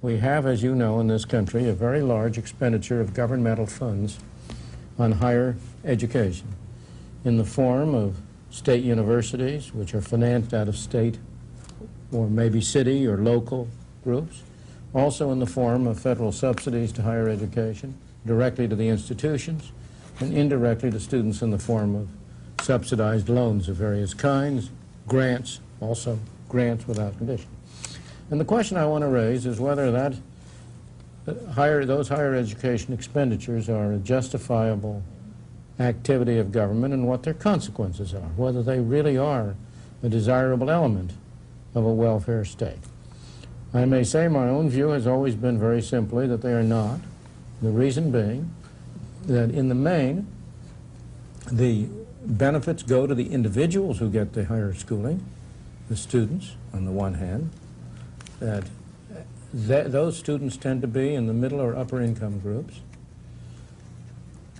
We have, as you know, in this country, a very large expenditure of governmental funds on higher education in the form of state universities, which are financed out of state or maybe city or local groups, also in the form of federal subsidies to higher education, directly to the institutions, and indirectly to students in the form of subsidized loans of various kinds, grants, also grants without condition. And the question I want to raise is whether those higher education expenditures are a justifiable activity of government and what their consequences are, whether they really are a desirable element of a welfare state. I may say my own view has always been very simply that they are not, the reason being that in the main the benefits go to the individuals who get the higher schooling, the students on the one hand, that those students tend to be in the middle or upper income groups.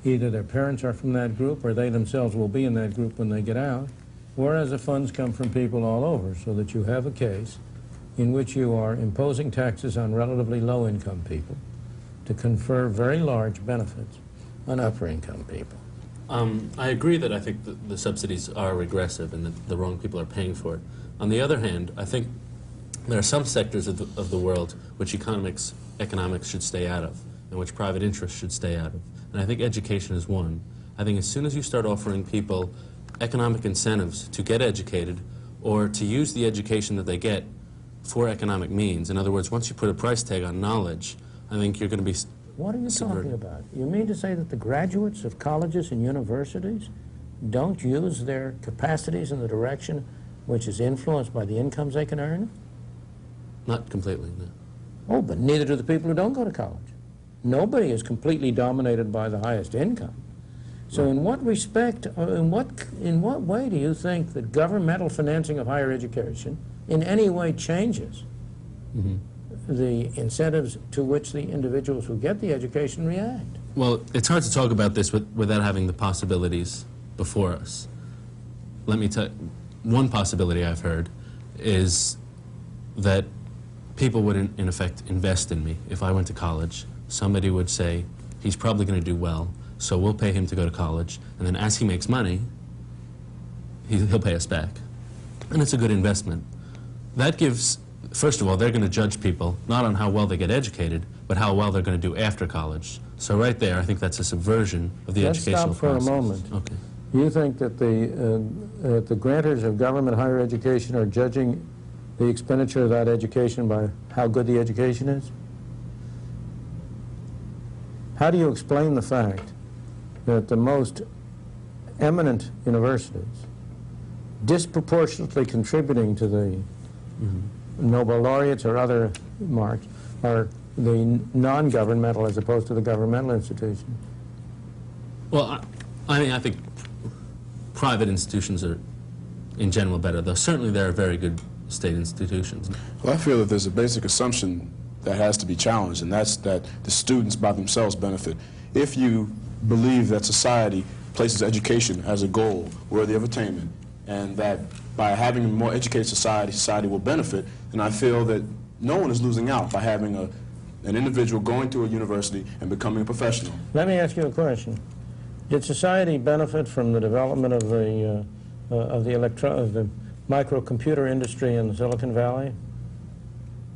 Either their parents are from that group or they themselves will be in that group when they get out, whereas the funds come from people all over, so that you have a case in which you are imposing taxes on relatively low income people to confer very large benefits on upper income people. I agree that I think the subsidies are regressive and that the wrong people are paying for it. On the other hand, I think there are some sectors of the world which economics should stay out of and which private interests should stay out of. And I think education is one. I think as soon as you start offering people economic incentives to get educated or to use the education that they get for economic means, in other words, once you put a price tag on knowledge, I think you're going to be What are you talking about? You mean to say that the graduates of colleges and universities don't use their capacities in the direction which is influenced by the incomes they can earn? Not completely, no. Oh, but neither do the people who don't go to college. Nobody is completely dominated by the highest income. So in what respect, in what way do you think that governmental financing of higher education in any way changes the incentives to which the individuals who get the education react? Well, it's hard to talk about this without having the possibilities before us. Let me tell you, one possibility I've heard is that people would, in effect, invest in me. If I went to college, somebody would say, he's probably going to do well, so we'll pay him to go to college, and then as he makes money, he'll pay us back. And it's a good investment. That gives, first of all, they're going to judge people, not on how well they get educated, but how well they're going to do after college. So right there, I think that's a subversion of the educational process. Let's stop for a moment. Okay. You think that the grantors of government higher education are judging the expenditure of that education by how good the education is? How do you explain the fact that the most eminent universities, disproportionately contributing to the Nobel laureates or other marks, are the non-governmental as opposed to the governmental institutions? Well, I mean, I think private institutions are, in general, better, though certainly there are very good state institutions. Well, I feel that there's a basic assumption that has to be challenged, and that's that the students by themselves benefit. If you believe that society places education as a goal worthy of attainment, and that by having a more educated society, society will benefit, then I feel that no one is losing out by having an individual going to a university and becoming a professional. Let me ask you a question. Did society benefit from the development of the microcomputer industry in the Silicon Valley?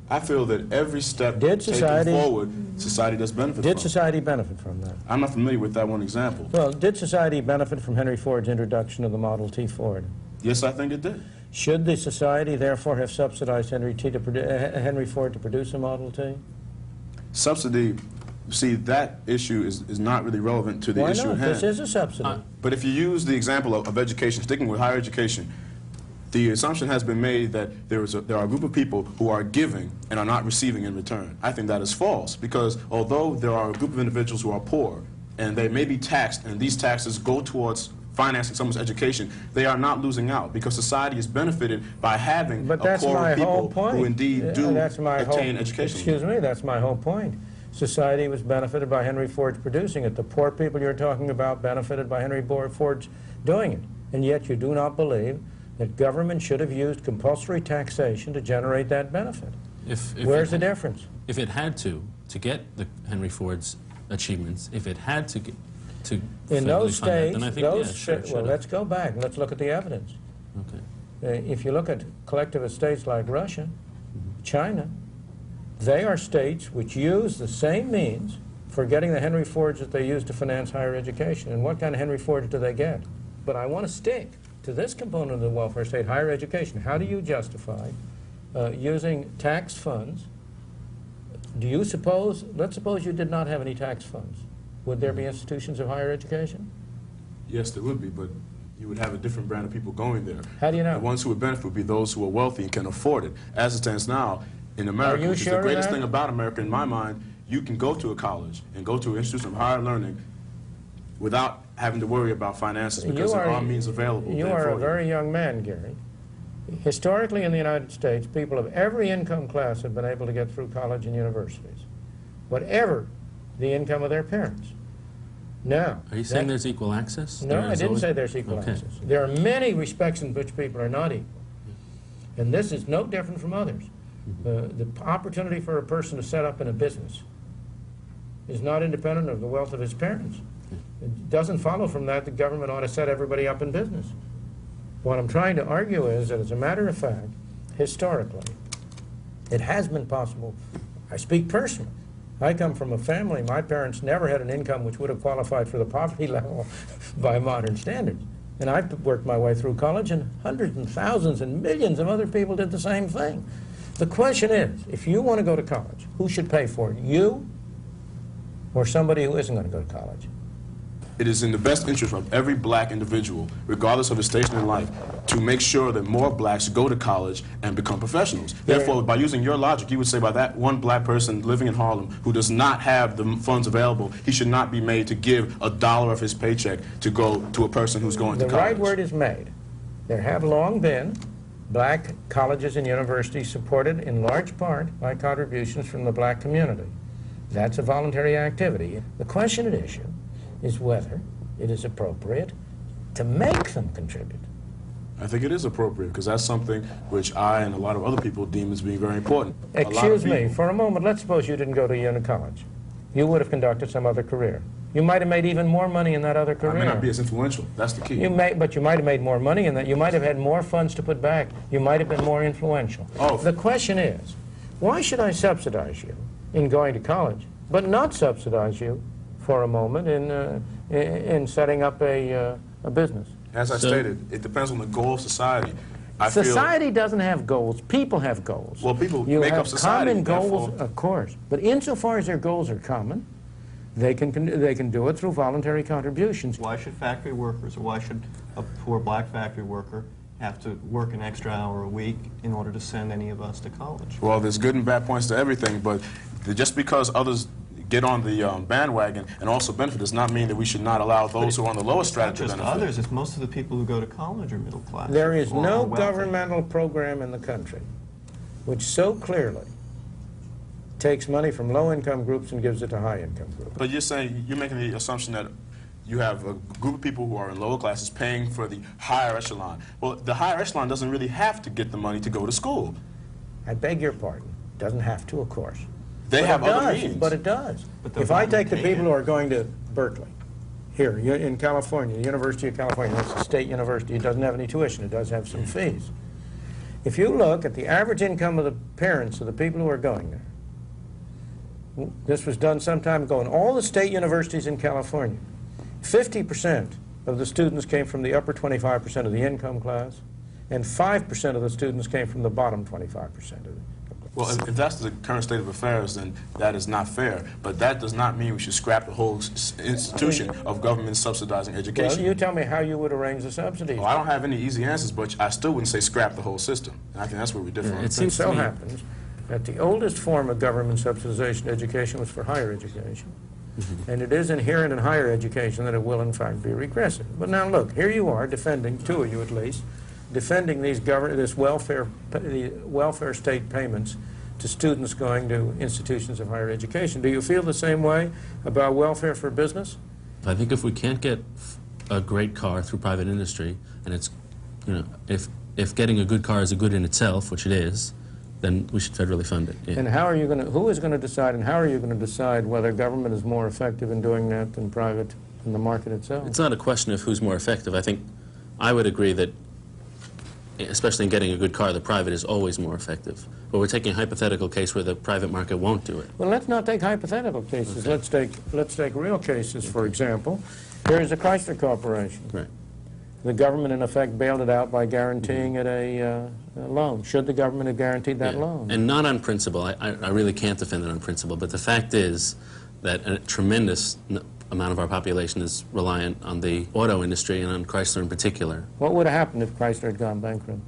I feel that every step taken forward, society does benefit from. Did society benefit from that? I'm not familiar with that one example. Well, did society benefit from Henry Ford's introduction of the Model T Ford? Yes, I think it did. Should the society therefore have subsidized Henry Ford to produce a Model T? Subsidy, see, that issue is not really relevant to the issue at hand. Why not? This is a subsidy. But if you use the example of education, sticking with higher education, the assumption has been made that there are a group of people who are giving and are not receiving in return. I think that is false, because although there are a group of individuals who are poor, and they may be taxed, and these taxes go towards financing someone's education, they are not losing out, because society is benefited by having a core of people who indeed do attain education. Excuse me, that's my whole point. Society was benefited by Henry Ford's producing it. The poor people you're talking about benefited by Henry Ford's doing it. And yet you do not believe that government should have used compulsory taxation to generate that benefit. Where's the difference? if it had to get the Henry Ford's achievements, if it had to get to In those federally fund that, states, then I think, yeah, sure, it well, should let's have. go back and let's look at the evidence. Okay. If you look at collectivist states like Russia, China, they are states which use the same means for getting the Henry Fords that they use to finance higher education. And what kind of Henry Fords do they get? But I want to stick to this component of the welfare state, higher education. How do you justify using tax funds? Do you suppose, let's suppose you did not have any tax funds. Would there be institutions of higher education? Yes, there would be, but you would have a different brand of people going there. How do you know? The ones who would benefit would be those who are wealthy and can afford it. As it stands now, in America, you which is sure the of greatest that? thing about America, in my mind, you can go to a college and go to an institution of higher learning without having to worry about finances because there are means available. You there are for a you. very young man, Gary. Historically in the United States, people of every income class have been able to get through college and universities, whatever the income of their parents. Now, Are you saying there's equal access? no, I There's didn't always- say there's equal Okay. access. There are many respects in which people are not equal. And this is no different from others. The opportunity for a person to set up in a business is not independent of the wealth of his parents. It doesn't follow from that the government ought to set everybody up in business. What I'm trying to argue is that, as a matter of fact, historically, it has been possible. I speak personally. I come from a family, my parents never had an income which would have qualified for the poverty level by modern standards. And I worked my way through college, and hundreds and thousands and millions of other people did the same thing. The question is, if you want to go to college, who should pay for it? You or somebody who isn't going to go to college? It is in the best interest of every black individual, regardless of his station in life, to make sure that more blacks go to college and become professionals. Therefore, by using your logic, you would say by that one black person living in Harlem who does not have the funds available, he should not be made to give $1 of his paycheck to go to a person who's going to The college. right word is made. There have long been black colleges and universities supported in large part by contributions from the black community. That's a voluntary activity. The question at issue is whether it is appropriate to make them contribute. I think it is appropriate because that's something which I and a lot of other people deem as being very important. A lot of Excuse me, people- for a moment, let's suppose you didn't go to uni college. You would have conducted some other career. You might have made even more money in that other career. I may not be as influential. That's the key. But you might have made more money in that. You might have had more funds to put back. You might have been more influential. Oh. The question is, why should I subsidize you in going to college, but not subsidize you for a moment in setting up a business? As I So- stated, it depends on the goal of society. I Society doesn't have goals. People have goals. Well, people you make have up society, common goals, therefore- of course. But insofar as their goals are common, they can do it through voluntary contributions. Why should factory workers, or why should a poor black factory worker have to work an extra hour a week in order to send any of us to college? Well, there's good and bad points to everything, but just because others get on the bandwagon and also benefit does not mean that we should not allow those who are on the lowest It's not strata to just benefit. others, it's most of the people who go to college are middle class. There is or no wealthy. governmental program in the country which so clearly takes money from low-income groups and gives it to high-income groups. But you're making the assumption that you have a group of people who are in lower classes paying for the higher echelon. Well, the higher echelon doesn't really have to get the money to go to school. I beg your pardon. Doesn't have to, of course. They But have it other does, means. But it does. But they're If I not take the taken. people who are going to Berkeley, here in California, the University of California, that's a state university, it doesn't have any tuition, it does have some fees. If you look at the average income of the parents of the people who are going there, this was done some time ago in all the state universities in California, 50% of the students came from the upper 25% of the income class, and 5% of the students came from the bottom 25% of the Well, if that's the current state of affairs, then that is not fair. But that does not mean we should scrap the whole institution of government subsidizing Well, education. you tell me how you would arrange the subsidies. Well, I don't have any easy answers, but I still wouldn't say scrap the whole system. And I think that's where we differ. Yeah, on it the seems It so to me- happens that the oldest form of government subsidization of education was for higher education. And it is inherent in higher education that it will, in fact, be regressive. But now, look, here you are defending, two of you at least, defending these the welfare state payments to students going to institutions of higher education. Do you feel the same way about welfare for business? I think if we can't get a great car through private industry, and it's, if getting a good car is a good in itself, which it is, then we should federally fund it. Yeah. And how are you going to, who is going to decide, and how are you going to decide whether government is more effective in doing that than private in the market itself? It's not a question of who's more effective. I think I would agree that, especially in getting a good car, the private is always more effective. But we're taking a hypothetical case where the private market won't do it. Well, let's not take hypothetical cases. Okay. Let's take real cases, for example. Here's the Chrysler Corporation. Right. The government, in effect, bailed it out by guaranteeing it a loan. Should the government have guaranteed that loan? And not on principle. I really can't defend it on principle. But the fact is that a tremendous amount of our population is reliant on the auto industry and on Chrysler in particular. What would have happened if Chrysler had gone bankrupt?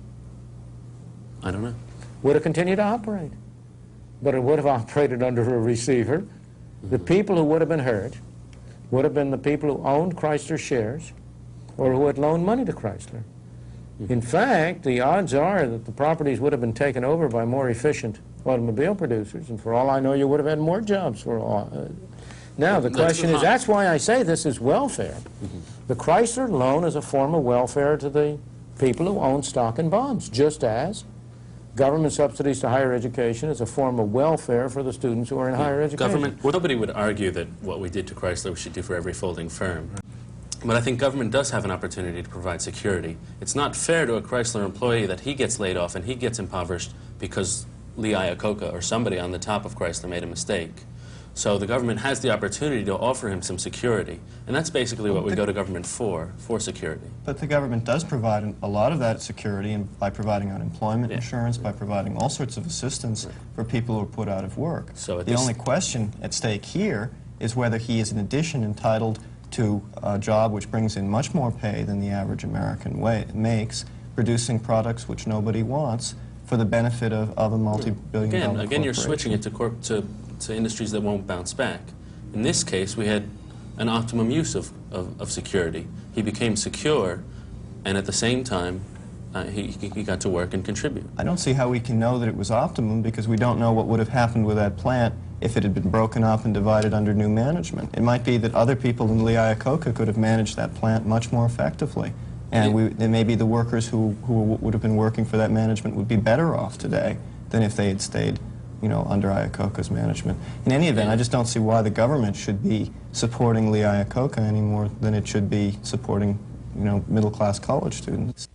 I don't know. Would have continued to operate. But it would have operated under a receiver. The people who would have been hurt would have been the people who owned Chrysler shares or who had loaned money to Chrysler. In fact, the odds are that the properties would have been taken over by more efficient automobile producers, and for all I know, you would have had more jobs for all. Now, the question is, that's why I say this is welfare. The Chrysler loan is a form of welfare to the people who own stock and bonds, just as government subsidies to higher education is a form of welfare for the students who are in higher education. Nobody would argue that what we did to Chrysler we should do for every folding firm. But I think government does have an opportunity to provide security. It's not fair to a Chrysler employee that he gets laid off and he gets impoverished because Lee Iacocca or somebody on the top of Chrysler made a mistake. So the government has the opportunity to offer him some security. And that's basically what we go to government for security. But the government does provide a lot of that security by providing unemployment insurance, by providing all sorts of assistance for people who are put out of work. So the only question at stake here is whether he is in addition entitled to a job which brings in much more pay than the average American makes, producing products which nobody wants for the benefit of a multi-billion dollar corporation. Again, you're switching it to industries that won't bounce back. In this case, we had an optimum use of security. He became secure, and at the same time, he got to work and contribute. I don't see how we can know that it was optimum because we don't know what would have happened with that plant if it had been broken up and divided under new management. It might be that other people in Lee Iacocca could have managed that plant much more effectively. And maybe the workers who would have been working for that management would be better off today than if they had stayed, you know, under Iacocca's management. In any event, I just don't see why the government should be supporting Lee Iacocca any more than it should be supporting, you know, middle-class college students.